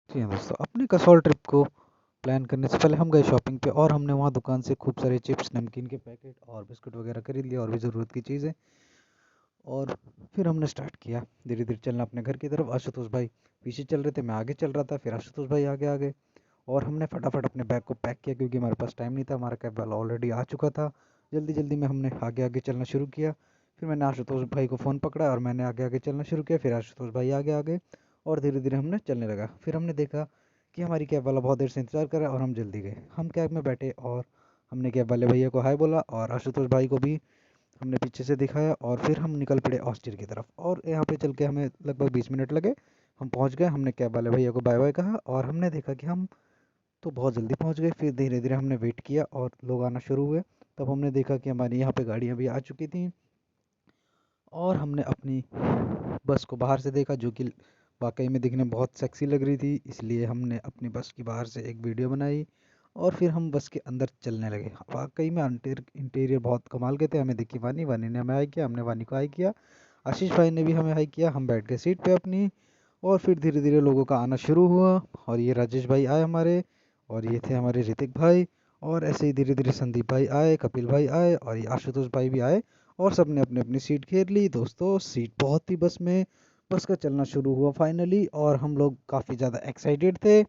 जी हाँ दोस्तों, अपनी कसौल ट्रिप को प्लान करने से पहले हम गए शॉपिंग पे और हमने वहाँ दुकान से खूब सारे चिप्स, नमकीन के पैकेट और बिस्कुट वगैरह खरीद लिए और भी ज़रूरत की चीज़ें। और फिर हमने स्टार्ट किया धीरे धीरे चलना अपने घर की तरफ। आशुतोष भाई पीछे चल रहे थे, मैं आगे चल रहा था, फिर आशुतोष भाई आगे आ गए और हमने फटाफट अपने बैग को पैक किया क्योंकि हमारे पास टाइम नहीं था, हमारा कैब वाला ऑलरेडी आ चुका था। जल्दी जल्दी में हमने आगे आगे चलना शुरू किया। फिर मैंने आशुतोष भाई को फ़ोन पकड़ा और मैंने आगे आगे चलना शुरू किया। फिर आशुतोष भाई आगे आ गए और धीरे धीरे हमने चलने लगा। फिर हमने देखा कि हमारी कैब वाला बहुत देर से इंतज़ार कर रहा है और हम जल्दी गए। हम कैब में बैठे और हमने कैब वाले भैया को हाय बोला और आशुतोष भाई को भी हमने पीछे से दिखाया और फिर हम निकल पड़े ऑस्टिन की तरफ। और यहाँ पे चल के हमें लगभग 20 मिनट लगे। हम पहुँच गए, हमने कैब वाले भैया को बाय बाय कहा और हमने देखा कि हम तो बहुत जल्दी पहुंच गए। फिर धीरे धीरे हमने वेट किया और लोग आना शुरू हुए। तब हमने देखा कि हमारी यहाँ पे गाड़ियाँ भी आ चुकी थी और हमने अपनी बस को बाहर से देखा जो कि वाकई में दिखने में बहुत सेक्सी लग रही थी। इसलिए हमने अपनी बस की बाहर से एक वीडियो बनाई और फिर हम बस के अंदर चलने लगे। वाकई में इंटीरियर बहुत कमाल के थे। हमें देखी वानी, वानी ने हमें हाई किया, हमने वानी को हाई किया, आशीष भाई ने भी हमें हाई किया। हम बैठ गए सीट पे अपनी और फिर धीरे धीरे लोगों का आना शुरू हुआ। और ये राजेश भाई आए हमारे और ये थे हमारे ऋतिक भाई। और ऐसे ही धीरे धीरे संदीप भाई आए, कपिल भाई आए और ये आशुतोष भाई भी आए और सबने अपनी अपनी सीट घेर ली। दोस्तों सीट बहुत थी बस में। बस का चलना शुरू हुआ फाइनली और हम लोग काफ़ी ज़्यादा एक्साइटेड थे।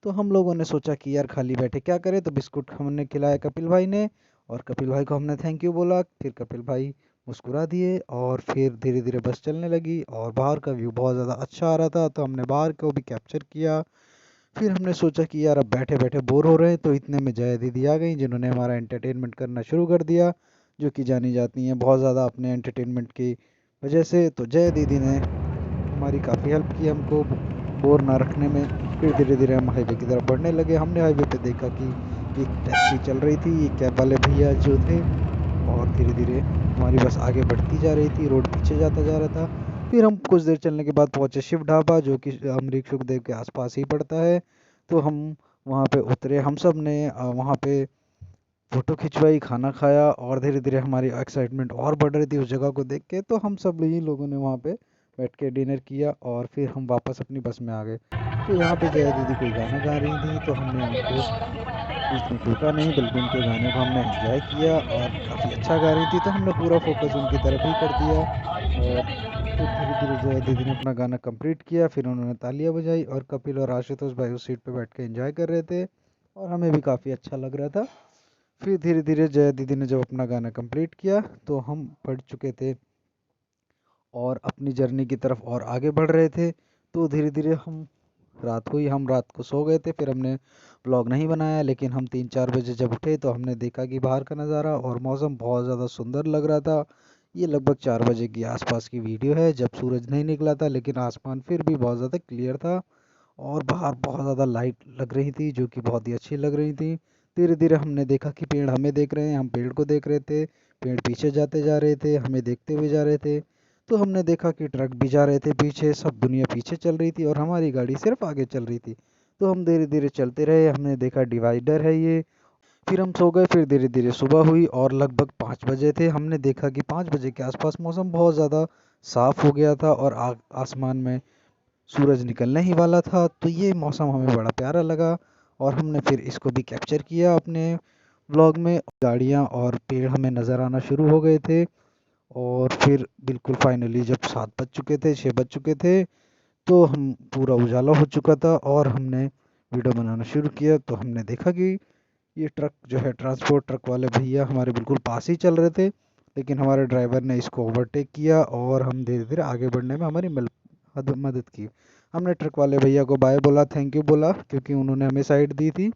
तो हम लोगों ने सोचा कि यार खाली बैठे क्या करें, तो बिस्कुट हमने खिलाया कपिल भाई ने और कपिल भाई को हमने थैंक यू बोला। फिर कपिल भाई मुस्कुरा दिए और फिर धीरे धीरे बस चलने लगी और बाहर का व्यू बहुत ज़्यादा अच्छा आ रहा था तो हमने बाहर को भी कैप्चर किया। फिर हमने सोचा कि यार अब बैठे बैठे बोर हो रहे हैं, तो इतने में जया दीदी आ गई जिन्होंने हमारा एंटरटेनमेंट करना शुरू कर दिया, जो कि जानी जाती हैं बहुत ज़्यादा अपने एंटरटेनमेंट की वजह से। तो जया दीदी ने हमारी काफ़ी हेल्प की हमको बोर ना रखने में। फिर धीरे धीरे हम हाईवे की तरफ बढ़ने लगे। हमने हाईवे पे देखा कि एक टैक्सी चल रही थी, ये कैब वाले भैया जो थे। और धीरे धीरे हमारी बस आगे बढ़ती जा रही थी, रोड पीछे जाता जा रहा था। फिर हम कुछ देर चलने के बाद पहुंचे शिव ढाबा, जो कि अमरीक सुखदेव के आसपास ही पड़ता है। तो हम वहाँ पे उतरे, हम सब ने वहाँ पे फ़ोटो खिंचवाई, खाना खाया और धीरे धीरे हमारी एक्साइटमेंट और बढ़ रही थी उस जगह को देख के। तो हम सब ही लोगों ने वहाँ पे बैठ के डिनर किया और फिर हम वापस अपनी बस में आ गए। तो यहाँ पे जया दीदी कोई गाना गा रही थी तो हमने उनको बीच में टोका नहीं, बल्कि उनके गाने को हमने एंजॉय किया और काफ़ी अच्छा गा रही थी तो हमने पूरा फोकस उनकी तरफ ही कर दिया। और फिर धीरे धीरे जया दीदी ने अपना गाना कंप्लीट किया, फिर उन्होंने तालियां बजाई और कपिल और आशुतोष भाई उस सीट पे बैठ के एंजॉय कर रहे थे और हमें भी काफ़ी अच्छा लग रहा था। फिर धीरे धीरे जया दीदी ने जब अपना गाना कंप्लीट किया तो हम बढ़ चुके थे और अपनी जर्नी की तरफ और आगे बढ़ रहे थे। तो धीरे धीरे हम रात को सो गए थे। फिर हमने व्लॉग नहीं बनाया, लेकिन हम 3-4 बजे जब उठे तो हमने देखा कि बाहर का नज़ारा और मौसम बहुत ज़्यादा सुंदर लग रहा था। ये लगभग 4 बजे की आसपास की वीडियो है जब सूरज नहीं निकला था, लेकिन आसमान फिर भी बहुत ज़्यादा क्लियर था और बाहर बहुत ज़्यादा लाइट लग रही थी जो कि बहुत ही अच्छी लग रही थी। धीरे धीरे हमने देखा कि पेड़ हमें देख रहे हैं, हम पेड़ को देख रहे थे, पेड़ पीछे जाते जा रहे थे, हमें देखते हुए जा रहे थे। तो हमने देखा कि ट्रक भी जा रहे थे पीछे, सब दुनिया पीछे चल रही थी और हमारी गाड़ी सिर्फ आगे चल रही थी। तो हम धीरे धीरे चलते रहे, हमने देखा डिवाइडर है ये। फिर हम सो गए। फिर धीरे धीरे सुबह हुई और लगभग 5 बजे थे। हमने देखा कि 5 बजे के आसपास मौसम बहुत ज़्यादा साफ हो गया था और आसमान में सूरज निकलने ही वाला था। तो ये मौसम हमें बड़ा प्यारा लगा और हमने फिर इसको भी कैप्चर किया अपने व्लॉग में। गाड़ियाँ और पेड़ हमें नज़र आना शुरू हो गए थे और फिर बिल्कुल फाइनली जब 7 बज चुके थे, 6 बज चुके थे, तो हम पूरा उजाला हो चुका था और हमने वीडियो बनाना शुरू किया। तो हमने देखा कि ये ट्रक जो है, ट्रांसपोर्ट ट्रक वाले भैया हमारे बिल्कुल पास ही चल रहे थे, लेकिन हमारे ड्राइवर ने इसको ओवरटेक किया और हम धीरे धीरे आगे बढ़ने में हमारी मदद की। हमने ट्रक वाले भैया को बाय बोला, थैंक यू बोला, क्योंकि उन्होंने हमें साइड दी थी।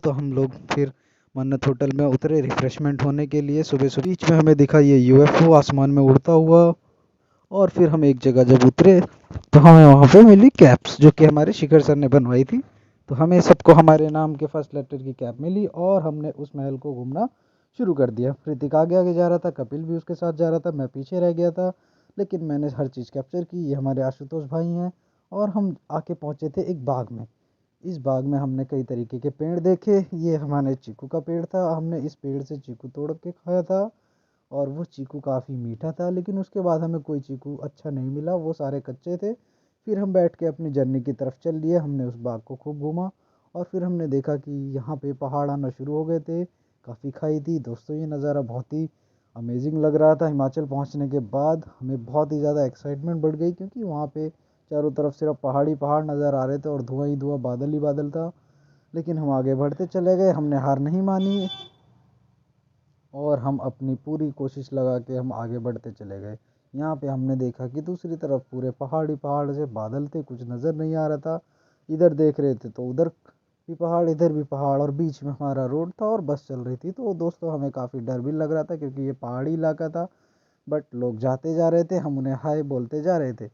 तो हम लोग फिर मन्नत होटल में उतरे रिफ्रेशमेंट होने के लिए। सुबह सुबह बीच में हमें दिखा ये यूएफओ आसमान में उड़ता हुआ। और फिर हम एक जगह जब उतरे तो हमें वहाँ पे मिली कैप्स जो कि हमारे शिखर सर ने बनवाई थी। तो हमें सबको हमारे नाम के फर्स्ट लेटर की कैप मिली और हमने उस महल को घूमना शुरू कर दिया। ऋतिक आगे आगे जा रहा था, कपिल भी उसके साथ जा रहा था, मैं पीछे रह गया था, लेकिन मैंने हर चीज़ कैप्चर की। ये हमारे आशुतोष भाई हैं और हम आके पहुँचे थे एक बाग में। इस बाग में हमने कई तरीके के पेड़ देखे। ये हमारे चीकू का पेड़ था, हमने इस पेड़ से चीकू तोड़ के खाया था और वो चीकू काफ़ी मीठा था, लेकिन उसके बाद हमें कोई चीकू अच्छा नहीं मिला, वो सारे कच्चे थे। फिर हम बैठ के अपनी जर्नी की तरफ चल लिए। हमने उस बाग को खूब घूमा और फिर हमने देखा कि यहाँ पे पहाड़ आना शुरू हो गए थे, काफ़ी खाई थी। दोस्तों ये नज़ारा बहुत ही अमेजिंग लग रहा था। हिमाचल पहुँचने के बाद हमें बहुत ही ज़्यादा एक्साइटमेंट बढ़ गई, क्योंकि वहाँ पे चारों तरफ सिर्फ पहाड़ ही पहाड़ नज़र आ रहे थे और धुआं ही धुआं, बादल ही बादल था। लेकिन हम आगे बढ़ते चले गए, हमने हार नहीं मानी और हम अपनी पूरी कोशिश लगा के हम आगे बढ़ते चले गए। यहाँ पे हमने देखा कि दूसरी तरफ पूरे पहाड़ ही पहाड़ से बादल थे, कुछ नज़र नहीं आ रहा था। इधर देख रहे थे तो उधर भी पहाड़, इधर भी पहाड़, और बीच में हमारा रोड था और बस चल रही थी। तो दोस्तों हमें काफ़ी डर भी लग रहा था, क्योंकि ये पहाड़ी इलाका था। बट लोग जाते जा रहे थे, हम उन्हें हाय बोलते जा रहे थे।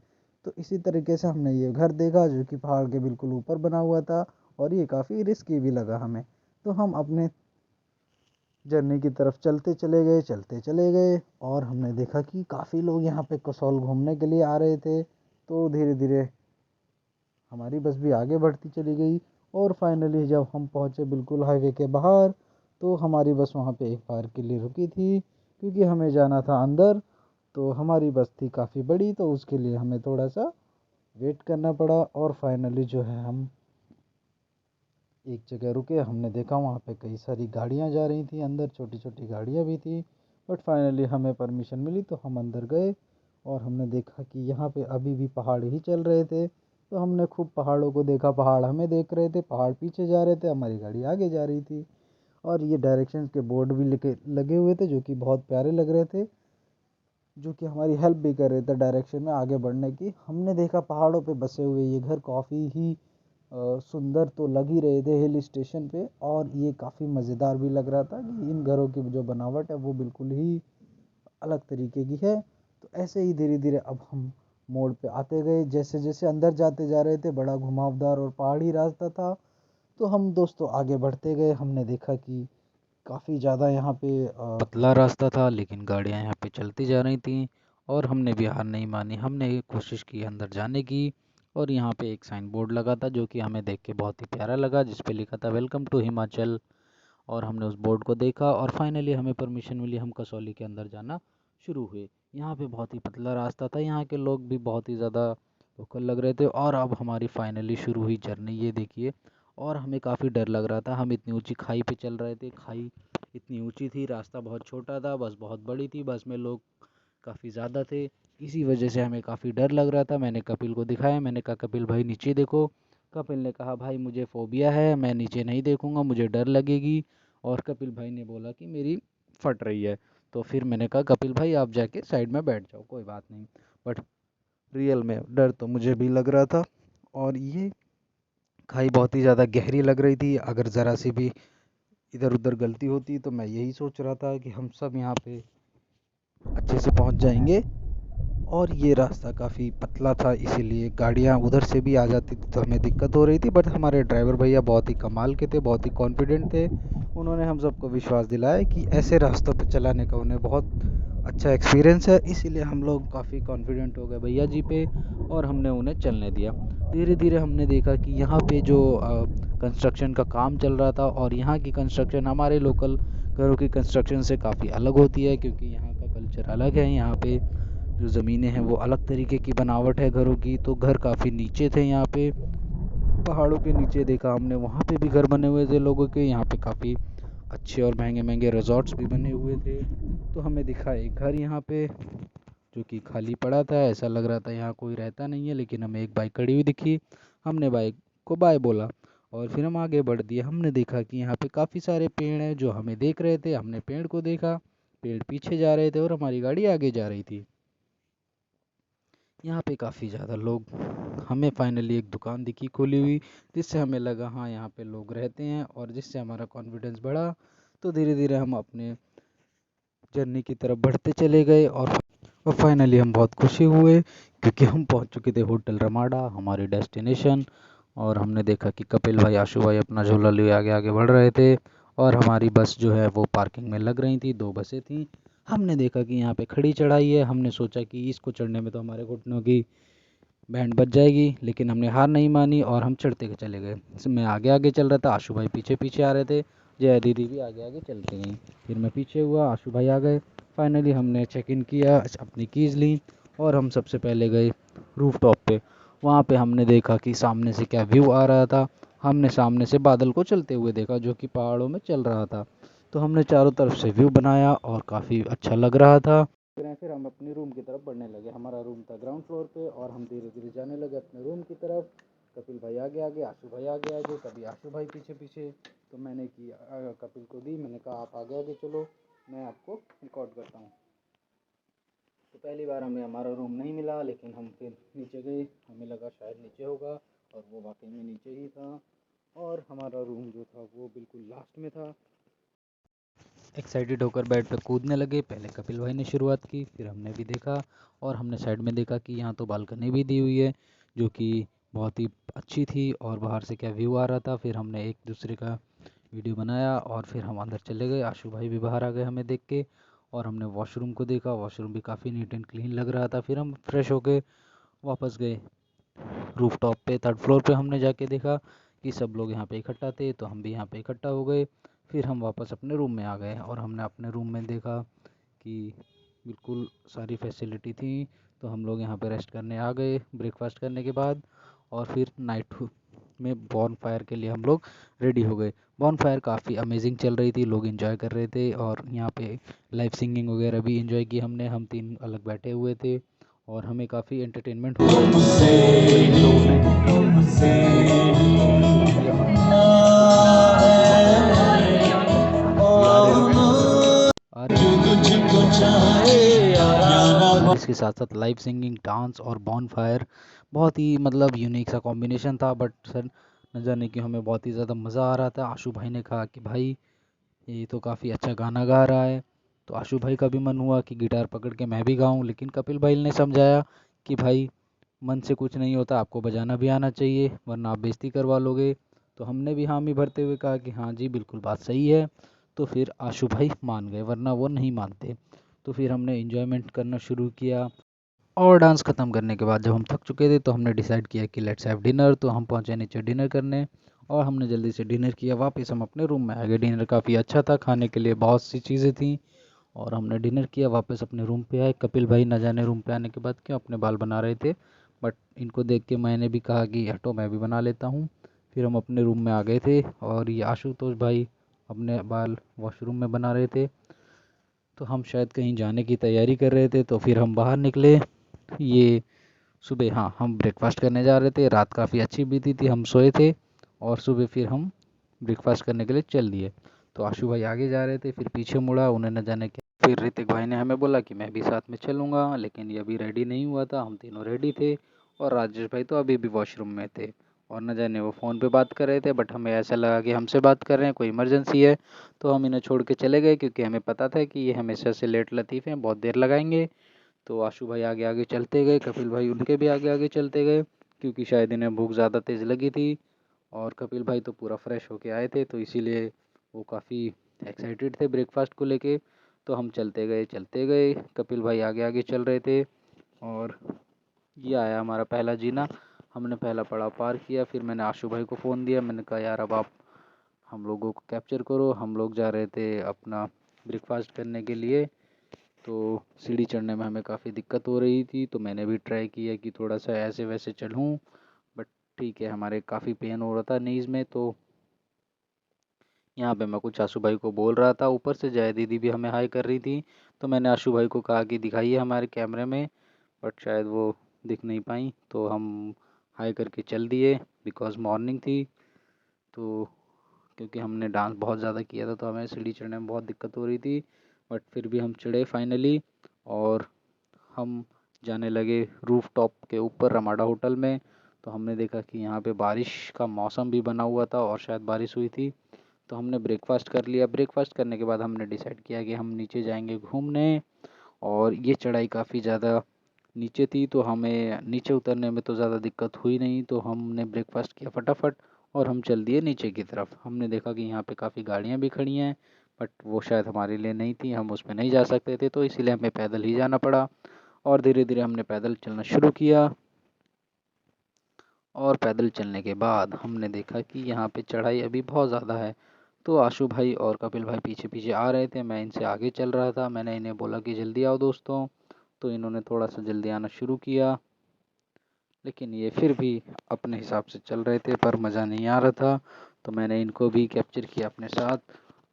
तो इसी तरीके से हमने ये घर देखा जो कि पहाड़ के बिल्कुल ऊपर बना हुआ था, और ये काफ़ी रिस्की भी लगा हमें। तो हम अपने जर्नी की तरफ चलते चले गए और हमने देखा कि काफ़ी लोग यहाँ पे कसौल घूमने के लिए आ रहे थे। तो धीरे धीरे हमारी बस भी आगे बढ़ती चली गई और फाइनली जब हम पहुँचे बिल्कुल हाईवे के बाहर, तो हमारी बस वहाँ पे एक पार्क के लिए रुकी थी, क्योंकि हमें जाना था अंदर। तो हमारी बस थी काफ़ी बड़ी, तो उसके लिए हमें थोड़ा सा वेट करना पड़ा और फाइनली जो है हम एक जगह रुके। हमने देखा वहाँ पे कई सारी गाड़ियाँ जा रही थी, अंदर छोटी छोटी गाड़ियाँ भी थी। बट फाइनली हमें परमिशन मिली तो हम अंदर गए और हमने देखा कि यहाँ पे अभी भी पहाड़ ही चल रहे थे। तो हमने खूब पहाड़ों को देखा, पहाड़ हमें देख रहे थे, पहाड़ पीछे जा रहे थे, हमारी गाड़ी आगे जा रही थी। और ये डायरेक्शंस के बोर्ड भी लगे हुए थे, जो कि बहुत प्यारे लग रहे थे, जो कि हमारी हेल्प भी कर रहे थे डायरेक्शन में आगे बढ़ने की। हमने देखा पहाड़ों पे बसे हुए ये घर काफ़ी ही सुंदर तो लग ही रहे थे हिल स्टेशन पे, और ये काफ़ी मज़ेदार भी लग रहा था कि इन घरों की जो बनावट है वो बिल्कुल ही अलग तरीके की है। तो ऐसे ही धीरे धीरे अब हम मोड़ पे आते गए, जैसे जैसे अंदर जाते जा रहे थे बड़ा घुमावदार और पहाड़ी रास्ता था। तो हम दोस्तों आगे बढ़ते गए, हमने देखा कि काफ़ी ज़्यादा यहाँ पे पतला रास्ता था, लेकिन गाड़ियाँ यहाँ पे चलती जा रही थीं और हमने भी हार नहीं मानी। हमने कोशिश की अंदर जाने की, और यहाँ पे एक साइन बोर्ड लगा था जो कि हमें देख के बहुत ही प्यारा लगा, जिस पे लिखा था वेलकम टू हिमाचल। और हमने उस बोर्ड को देखा और फाइनली हमें परमिशन मिली, हम कसौली के अंदर जाना शुरू हुए। यहाँ पे बहुत ही पतला रास्ता था, यहाँ के लोग भी बहुत ही ज़्यादा लोकल लग रहे थे। और अब हमारी फाइनली शुरू हुई जर्नी, ये देखिए। और हमें काफ़ी डर लग रहा था, हम इतनी ऊंची खाई पे चल रहे थे, खाई इतनी ऊंची थी, रास्ता बहुत छोटा था, बस बहुत बड़ी थी, बस में लोग काफ़ी ज़्यादा थे। इसी वजह से हमें काफ़ी डर लग रहा था। मैंने कपिल को दिखाया, मैंने कहा कपिल भाई नीचे देखो। कपिल ने कहा भाई मुझे फ़ोबिया है, मैं नीचे नहीं देखूंगा, मुझे डर लगेगी। और कपिल भाई ने बोला कि मेरी फट रही है। तो फिर मैंने कहा कपिल भाई आप जाके साइड में बैठ जाओ, कोई बात नहीं। बट रियल में डर तो मुझे भी लग रहा था, और ये खाई बहुत ही ज़्यादा गहरी लग रही थी। अगर ज़रा सी भी इधर उधर गलती होती तो मैं यही सोच रहा था कि हम सब यहाँ पे अच्छे से पहुँच जाएंगे। और ये रास्ता काफ़ी पतला था, इसीलिए गाड़ियाँ उधर से भी आ जाती थी तो हमें दिक्कत हो रही थी। बट हमारे ड्राइवर भैया बहुत ही कमाल के थे, बहुत ही कॉन्फिडेंट थे। उन्होंने हम सबको विश्वास दिलाया कि ऐसे रास्तों पर चलाने का उन्हें बहुत अच्छा एक्सपीरियंस है, इसीलिए हम लोग काफ़ी कॉन्फिडेंट हो गए भैया जी पे, और हमने उन्हें चलने दिया। धीरे धीरे हमने देखा कि यहाँ पे जो कंस्ट्रक्शन का काम चल रहा था, और यहाँ की कंस्ट्रक्शन हमारे लोकल घरों की कंस्ट्रक्शन से काफ़ी अलग होती है, क्योंकि यहाँ का कल्चर अलग है। यहाँ पे जो ज़मीनें हैं वो अलग तरीके की बनावट है घरों की। तो घर काफ़ी नीचे थे, यहाँ पे पहाड़ों के नीचे देखा हमने, वहाँ पे भी घर बने हुए थे लोगों के। यहाँ पे काफ़ी अच्छे और महंगे महंगे रिजॉर्ट्स भी बने हुए थे। तो हमें दिखा एक घर यहाँ पे जो कि खाली पड़ा था, ऐसा लग रहा था यहाँ कोई रहता नहीं है। लेकिन हमें एक बाइक खड़ी हुई दिखी, हमने बाइक को बाय बोला और फिर हम आगे बढ़ दिए। हमने देखा कि यहाँ पे काफ़ी सारे पेड़ हैं जो हमें देख रहे थे, हमने पेड़ को देखा, पेड़ पीछे जा रहे थे और हमारी गाड़ी आगे जा रही थी। यहाँ पे काफ़ी ज़्यादा लोग, हमें फाइनली एक दुकान दिखी खुली हुई, जिससे हमें लगा हाँ यहाँ पे लोग रहते हैं, और जिससे हमारा कॉन्फिडेंस बढ़ा। तो धीरे धीरे हम अपने जर्नी की तरफ बढ़ते चले गए, और फाइनली हम बहुत खुशी हुए, क्योंकि हम पहुंच चुके थे होटल रमाडा, हमारी डेस्टिनेशन। और हमने देखा कि कपिल भाई आशु भाई अपना झोला लिए आगे आगे बढ़ रहे थे, और हमारी बस जो है वो पार्किंग में लग रही थी, दो बसें थीं। हमने देखा कि यहाँ पे खड़ी चढ़ाई है, हमने सोचा कि इसको चढ़ने में तो हमारे घुटनों की बैंड बच जाएगी, लेकिन हमने हार नहीं मानी और हम चढ़ते चले गए। मैं आगे आगे चल रहा था, आशु भाई पीछे पीछे आ रहे थे, जया दीदी भी आगे आगे चलती गई, फिर मैं पीछे हुआ, आशु भाई आ गए। फाइनली हमने चेक इन किया, अपनी कीज़ ली, और हम सबसे पहले गए रूफ टॉप पे। वहाँ पे हमने देखा कि सामने से क्या व्यू आ रहा था। हमने सामने से बादल को चलते हुए देखा जो कि पहाड़ों में चल रहा था। तो हमने चारों तरफ से व्यू बनाया और काफ़ी अच्छा लग रहा था। फिर हम अपने रूम की तरफ बढ़ने लगे। हमारा रूम था ग्राउंड फ्लोर पे और हम धीरे धीरे जाने लगे अपने रूम की तरफ। कपिल भाई आगे आगे, आशु भाई आगे आगे, कभी आशु भाई पीछे पीछे। तो मैंने की कपिल को दी, मैंने कहा आप आगे आगे चलो, मैं आपको रिकॉर्ड करता हूँ। तो पहली बार हमें हमारा रूम नहीं मिला, लेकिन हम फिर नीचे गए। हमें लगा शायद नीचे होगा और वो वाकई में नीचे ही था। और हमारा रूम जो था वो बिल्कुल लास्ट में था। एक्साइटेड होकर बेड पे कूदने लगे। पहले कपिल भाई ने शुरुआत की, फिर हमने भी देखा और हमने साइड में देखा कि यहाँ तो बालकनी भी दी हुई है जो कि बहुत ही अच्छी थी और बाहर से क्या व्यू आ रहा था। फिर हमने एक दूसरे का वीडियो बनाया और फिर हम अंदर चले गए। आशु भाई भी बाहर आ गए हमें देख के और हमने वॉशरूम को देखा। वॉशरूम भी काफ़ी नीट एंड क्लीन लग रहा था। फिर हम फ्रेश होके वापस गए रूफ टॉप पे। थर्ड फ्लोर पे हमने जाके देखा कि सब लोग यहाँ पे इकट्ठा थे, तो हम भी यहाँ पे इकट्ठा हो गए। फिर हम वापस अपने रूम में आ गए और हमने अपने रूम में देखा कि बिल्कुल सारी फैसिलिटी थी। तो हम लोग यहाँ पे रेस्ट करने आ गए ब्रेकफास्ट करने के बाद। और फिर नाइट में बॉन फायर के लिए हम लोग रेडी हो गए। बॉन फायर काफ़ी अमेजिंग चल रही थी, लोग इन्जॉय कर रहे थे और यहाँ पे लाइव सिंगिंग वगैरह भी इन्जॉय की हमने। हम तीन अलग बैठे हुए थे और हमें काफ़ी एंटरटेनमेंट हो रहा था। इसके साथ साथ लाइव सिंगिंग, डांस और बॉन फायर बहुत ही मतलब यूनिक सा कॉम्बिनेशन था। बट सर न जाने कि हमें बहुत ही ज़्यादा मज़ा आ रहा था। आशु भाई ने कहा कि भाई ये तो काफ़ी अच्छा गाना गा रहा है। तो आशु भाई का भी मन हुआ कि गिटार पकड़ के मैं भी गाऊं, लेकिन कपिल भाई ने समझाया कि भाई मन से कुछ नहीं होता, आपको बजाना भी आना चाहिए वरना आप बेइज्जती करवा लोगे। तो हमने भी हामी भरते हुए कहा कि हाँ जी बिल्कुल बात सही है। तो फिर आशु भाई मान गए वरना वो नहीं मानते। तो फिर हमने इन्जॉयमेंट करना शुरू किया और डांस ख़त्म करने के बाद जब हम थक चुके थे तो हमने डिसाइड किया कि लेट्स हैव डिनर। तो हम पहुँचे नीचे डिनर करने और हमने जल्दी से डिनर किया। वापस हम अपने रूम में आ गए। डिनर काफ़ी अच्छा था, खाने के लिए बहुत सी चीज़ें थी और हमने डिनर किया, वापस अपने रूम पे आए। कपिल भाई न जाने रूम पे आने के बाद क्यों अपने बाल बना रहे थे, बट इनको देख के मैंने भी कहा कि हटो मैं भी बना लेता हूँ। फिर हम अपने रूम में आ गए थे और ये आशुतोष भाई अपने बाल वॉशरूम में बना रहे थे। तो हम शायद कहीं जाने की तैयारी कर रहे थे, तो फिर हम बाहर निकले। ये सुबह, हाँ, हम ब्रेकफास्ट करने जा रहे थे। रात काफ़ी अच्छी बीती थी, हम सोए थे और सुबह फिर हम ब्रेकफास्ट करने के लिए चल दिए। तो आशु भाई आगे जा रहे थे, फिर पीछे मुड़ा, उन्हें न जाने क्या। फिर ऋतिक भाई ने हमें बोला कि मैं भी साथ में चलूँगा, लेकिन ये अभी रेडी नहीं हुआ था। हम तीनों रेडी थे और राजेश भाई तो अभी भी वॉशरूम में थे और न जाने वो फ़ोन पे बात कर रहे थे। बट हमें ऐसा लगा कि हमसे बात कर रहे हैं, कोई इमरजेंसी है। तो हम इन्हें छोड़ के चले गए क्योंकि हमें पता था कि ये हमेशा से लेट लतीफ़ हैं, बहुत देर लगाएंगे। तो आशु भाई आगे आगे चलते गए, कपिल भाई उनके भी आगे आगे चलते गए क्योंकि शायद इन्हें भूख ज़्यादा तेज़ लगी थी। और कपिल भाई तो पूरा फ्रेश होके आए थे, तो इसीलिए वो काफ़ी एक्साइटेड थे ब्रेकफास्ट को लेके। तो हम चलते गए, कपिल भाई आगे आगे चल रहे थे और ये आया हमारा पहला जीना। हमने पहला पड़ाव पार किया। फिर मैंने आशु भाई को फ़ोन दिया, मैंने कहा यार अब आप हम लोगों को कैप्चर करो। हम लोग जा रहे थे अपना ब्रेकफास्ट करने के लिए। तो सीढ़ी चढ़ने में हमें काफ़ी दिक्कत हो रही थी, तो मैंने भी ट्राई किया कि थोड़ा सा ऐसे वैसे चढ़ूँ, बट ठीक है, हमारे काफ़ी पेन हो रहा था नीज़ में। तो यहाँ पे मैं कुछ आशु भाई को बोल रहा था, ऊपर से जया दीदी भी हमें हाय कर रही थी। तो मैंने आशु भाई को कहा कि दिखाइए हमारे कैमरे में, बट शायद वो दिख नहीं पाई। तो हम हाय करके चल दिए बिकॉज़ मॉर्निंग थी। तो क्योंकि हमने डांस बहुत ज़्यादा किया था तो हमें सीढ़ी चढ़ने में बहुत दिक्कत हो रही थी, बट फिर भी हम चढ़े फाइनली। और हम जाने लगे रूफ टॉप के ऊपर रमाडा होटल में। तो हमने देखा कि यहाँ पे बारिश का मौसम भी बना हुआ था और शायद बारिश हुई थी। तो हमने ब्रेकफास्ट कर लिया। ब्रेकफास्ट करने के बाद हमने डिसाइड किया कि हम नीचे जाएंगे घूमने। और ये चढ़ाई काफ़ी ज़्यादा नीचे थी, तो हमें नीचे उतरने में तो ज़्यादा दिक्कत हुई नहीं। तो हमने ब्रेकफास्ट किया फटाफट और हम चल दिए नीचे की तरफ। हमने देखा कि यहाँ पे काफ़ी गाड़ियाँ भी खड़ी हैं, बट वो शायद हमारे लिए नहीं थी, हम उसमें नहीं जा सकते थे, तो इसीलिए हमें पैदल ही जाना पड़ा। और धीरे धीरे हमने पैदल चलना शुरू किया। और पैदल चलने के बाद हमने देखा कि यहाँ पे चढ़ाई अभी बहुत ज़्यादा है। तो आशु भाई और कपिल भाई पीछे पीछे आ रहे थे, मैं इनसे आगे चल रहा था। मैंने इन्हें बोला कि जल्दी आओ दोस्तों, तो इन्होंने थोड़ा सा जल्दी आना शुरू किया। लेकिन ये फिर भी अपने हिसाब से चल रहे थे पर मज़ा नहीं आ रहा था। तो मैंने इनको भी कैप्चर किया अपने साथ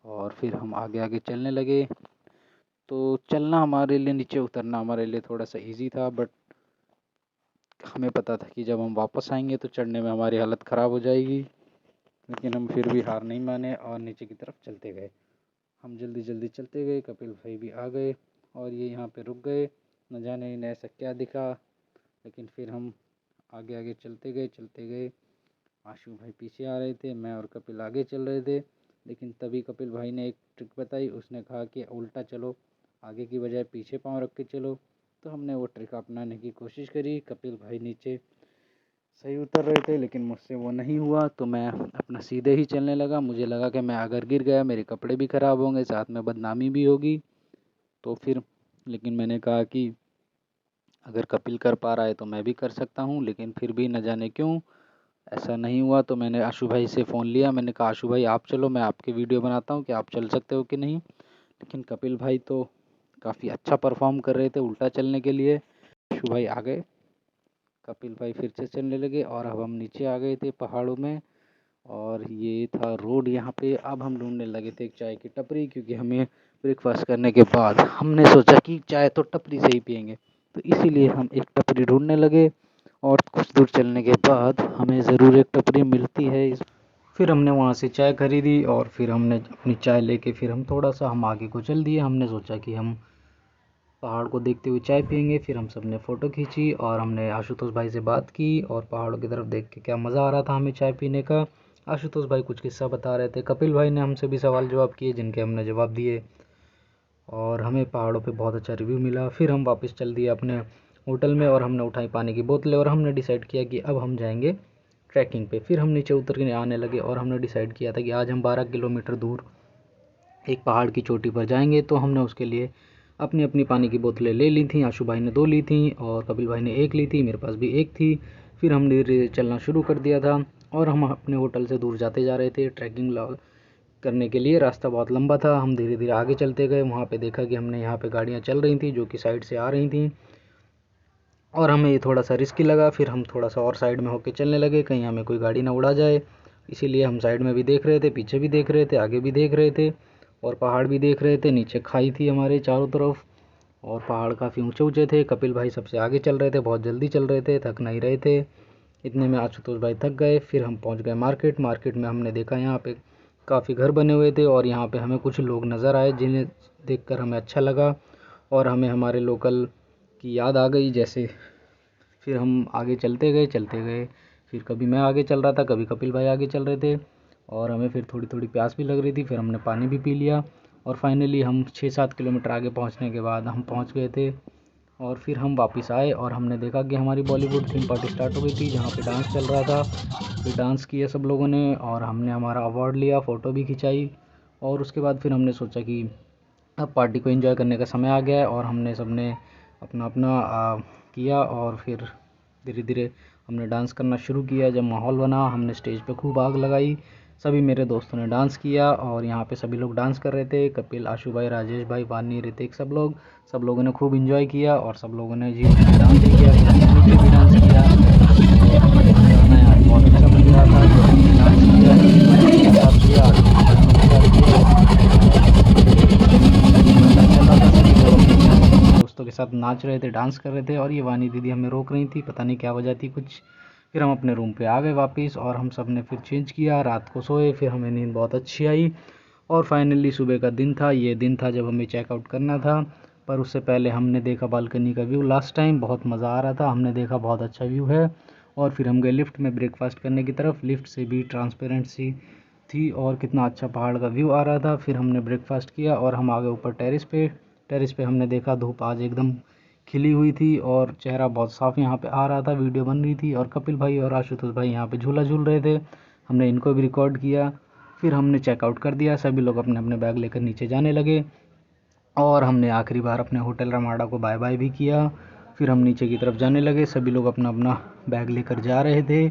और फिर हम आगे आगे चलने लगे। तो चलना हमारे लिए, नीचे उतरना हमारे लिए थोड़ा सा इजी था, बट हमें पता था कि जब हम वापस आएंगे तो चढ़ने में हमारी हालत ख़राब हो जाएगी। लेकिन हम फिर भी हार नहीं माने और नीचे की तरफ चलते गए। हम जल्दी जल्दी चलते गए, कपिल भाई भी आ गए और ये यहाँ पे रुक गए। न जाने इन्हें ऐसा क्या दिखा, लेकिन फिर हम आगे आगे चलते गए। आशु भाई पीछे आ रहे थे, मैं और कपिल आगे चल रहे थे। लेकिन तभी कपिल भाई ने एक ट्रिक बताई, उसने कहा कि उल्टा चलो, आगे की बजाय पीछे पाँव रख के चलो। तो हमने वो ट्रिक अपनाने की कोशिश करी। कपिल भाई नीचे सही उतर रहे थे लेकिन मुझसे वो नहीं हुआ, तो मैं अपना सीधे ही चलने लगा। मुझे लगा कि मैं अगर गिर गया मेरे कपड़े भी ख़राब होंगे, साथ में बदनामी भी होगी। तो फिर लेकिन मैंने कहा कि अगर कपिल कर पा रहा है तो मैं भी कर सकता हूँ। लेकिन फिर भी न जाने क्यों ऐसा नहीं हुआ। तो मैंने आशु भाई से फ़ोन लिया, मैंने कहा आशु भाई आप चलो, मैं आपकी वीडियो बनाता हूँ कि आप चल सकते हो कि नहीं। लेकिन कपिल भाई तो काफ़ी अच्छा परफॉर्म कर रहे थे उल्टा चलने के लिए। आशु भाई आ गए, कपिल भाई फिर से चलने लगे और अब हम नीचे आ गए थे पहाड़ों में। और ये था रोड यहाँ पे। अब हम ढूंढने लगे थे एक चाय की टपरी, क्योंकि हमें ब्रेकफास्ट करने के बाद हमने सोचा कि चाय तो टपरी से ही पियेंगे। तो इसीलिए हम एक टपरी ढूंढने लगे और कुछ दूर चलने के बाद हमें ज़रूर एक टपरी मिलती है। फिर हमने वहाँ से चाय खरीदी और फिर हमने अपनी चाय लेके फिर हम थोड़ा सा हम आगे को चल दिए। हमने सोचा कि हम पहाड़ को देखते हुए चाय पियेंगे। फिर हम सब ने फ़ोटो खींची और हमने आशुतोष भाई से बात की और पहाड़ों की तरफ देख के क्या मज़ा आ रहा था हमें चाय पीने का। आशुतोष भाई कुछ किस्सा बता रहे थे, कपिल भाई ने हमसे भी सवाल जवाब किए जिनके हमने जवाब दिए और हमें पहाड़ों पे बहुत अच्छा रिव्यू मिला। फिर हम वापस चल दिए अपने होटल में और हमने उठाई पानी की बोतलें और हमने डिसाइड किया कि अब हम जाएंगे ट्रैकिंग पे। फिर हम नीचे उतर के आने लगे और हमने डिसाइड किया था कि आज हम 12 किलोमीटर दूर एक पहाड़ की चोटी पर जाएंगे। तो हमने उसके लिए अपनी अपनी पानी की बोतलें ले ली थी। आशु भाई ने 2 ली थी और कपिल भाई ने 1 ली थी, मेरे पास भी 1 थी। फिर हमने धीरे धीरे चलना शुरू कर दिया था और हम अपने होटल से दूर जाते जा रहे थे। ट्रैकिंग करने के लिए रास्ता बहुत लंबा था। हम धीरे धीरे आगे चलते गए। वहाँ पे देखा कि हमने यहाँ पे गाड़ियाँ चल रही थी जो कि साइड से आ रही थी और हमें ये थोड़ा सा रिस्की लगा। फिर हम थोड़ा सा और साइड में होके चलने लगे, कहीं हमें कोई गाड़ी ना उड़ा जाए। इसीलिए हम साइड में भी देख रहे थे, पीछे भी देख रहे थे, आगे भी देख रहे थे और पहाड़ भी देख रहे थे। नीचे खाई थी हमारे चारों तरफ और पहाड़ काफ़ी ऊंचे ऊंचे थे। कपिल भाई सबसे आगे चल रहे थे, बहुत जल्दी चल रहे थे, थक नहीं रहे थे। इतने में आशुतोष भाई थक गए। फिर हम पहुंच गए मार्केट। मार्केट में हमने देखा यहाँ पे काफ़ी घर बने हुए थे और यहाँ पे हमें कुछ लोग नज़र आए जिन्हें देखकर हमें अच्छा लगा और हमें हमारे लोकल की याद आ गई। जैसे फिर हम आगे चलते गए। फिर कभी मैं आगे चल रहा था, कभी कपिल भाई आगे चल रहे थे और हमें फिर थोड़ी थोड़ी प्यास भी लग रही थी। फिर हमने पानी भी पी लिया और फाइनली हम 6-7 किलोमीटर आगे पहुंचने के बाद हम पहुंच गए थे। और फिर हम वापस आए और हमने देखा कि हमारी बॉलीवुड थीम पार्टी स्टार्ट हो गई थी जहाँ पे डांस चल रहा था। फिर डांस किया सब लोगों ने और हमने हमारा अवार्ड लिया, फ़ोटो भी खिंचाई। और उसके बाद फिर हमने सोचा कि अब पार्टी को एंजॉय करने का समय आ गया है और हमने सब ने अपना अपना किया और फिर धीरे धीरे हमने डांस करना शुरू किया। जब माहौल बना हमने स्टेज पे खूब आग लगाई, सभी मेरे दोस्तों ने डांस किया और यहाँ पे सभी लोग डांस कर रहे थे। कपिल, आशु भाई, राजेश भाई, वानी, ऋतिक, सब लोगों ने खूब एंजॉय किया और सब लोगों ने जी डांस भी किया, नीचे भी डांस किया और गाना यार बहुत अच्छा बज रहा था। जो हमने डांस किया, सबने साथ दिया, आशु भाई ने भी साथ दिया। दोस्तों के साथ नाच रहे थे, डांस कर रहे थे और ये वानी दीदी हमें रोक रही थी, पता नहीं क्या वजह थी कुछ। फिर हम अपने रूम पे आ गए वापस और हम सब ने फिर चेंज किया, रात को सोए। फिर हमें नींद बहुत अच्छी आई और फाइनली सुबह का दिन था। ये दिन था जब हमें चेकआउट करना था, पर उससे पहले हमने देखा बालकनी का व्यू। लास्ट टाइम बहुत मज़ा आ रहा था, हमने देखा बहुत अच्छा व्यू है। और फिर हम गए लिफ्ट में ब्रेकफास्ट करने की तरफ। लिफ्ट से भी ट्रांसपेरेंसी थी और कितना अच्छा पहाड़ का व्यू आ रहा था। फिर हमने ब्रेकफास्ट किया और हम आ गए ऊपर टेरेस पे। टेरेस पे हमने देखा धूप आज एकदम खिली हुई थी और चेहरा बहुत साफ़ यहाँ पे आ रहा था, वीडियो बन रही थी। और कपिल भाई और आशुतोष भाई यहाँ पे झूला झूल रहे थे, हमने इनको भी रिकॉर्ड किया। फिर हमने चेकआउट कर दिया, सभी लोग अपने अपने बैग लेकर नीचे जाने लगे और हमने आखिरी बार अपने होटल रमाडा को बाय बाय भी किया। फिर हम नीचे की तरफ जाने लगे, सभी लोग अपना अपना बैग लेकर जा रहे थे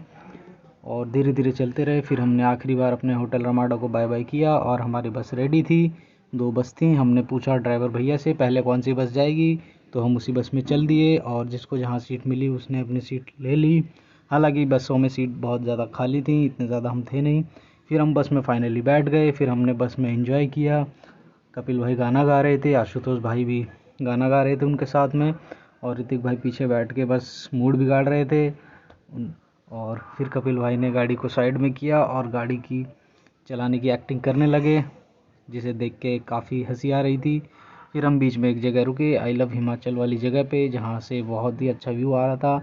और धीरे धीरे चलते रहे। फिर हमने आखिरी बार अपने होटल रमाडा को बाय बाय किया और हमारी बस रेडी थी। 2 बस थी। हमने पूछा ड्राइवर भैया से पहले कौन सी बस जाएगी, तो हम उसी बस में चल दिए और जिसको जहाँ सीट मिली उसने अपनी सीट ले ली। हालांकि बसों में सीट बहुत ज़्यादा खाली थी, इतने ज़्यादा हम थे नहीं। फिर हम बस में फाइनली बैठ गए। फिर हमने बस में एंजॉय किया। कपिल भाई गाना गा रहे थे, आशुतोष भाई भी गाना गा रहे थे उनके साथ में, और ऋतिक भाई पीछे बैठ के बस मूड बिगाड़ रहे थे। और फिर कपिल भाई ने गाड़ी को साइड में किया और गाड़ी की चलाने की एक्टिंग करने लगे, जिसे देख के काफ़ी हंसी आ रही थी। फिर हम बीच में एक जगह रुके, आई लव हिमाचल वाली जगह पे, जहाँ से बहुत ही अच्छा व्यू आ रहा था।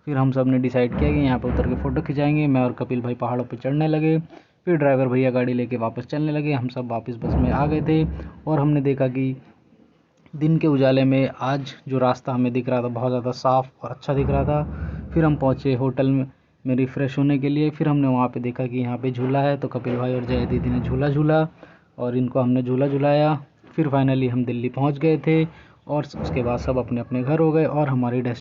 फिर हम सब ने डिसाइड किया कि यहाँ पे उतर के फ़ोटो खिंचाएंगे। मैं और कपिल भाई पहाड़ों पे चढ़ने लगे। फिर ड्राइवर भैया गाड़ी लेके वापस चलने लगे। हम सब वापस बस में आ गए थे और हमने देखा कि दिन के उजाले में आज जो रास्ता हमें दिख रहा था बहुत ज़्यादा साफ़ और अच्छा दिख रहा था। फिर हम पहुँचे होटल में रिफ़्रेश होने के लिए। फिर हमने वहाँ पे देखा कि यहाँ पे झूला है, तो कपिल भाई और जया दीदी ने झूला झूला और इनको हमने झूला झुलाया। फिर फाइनली हम दिल्ली पहुँच गए थे और उसके बाद सब अपने अपने घर हो गए और हमारी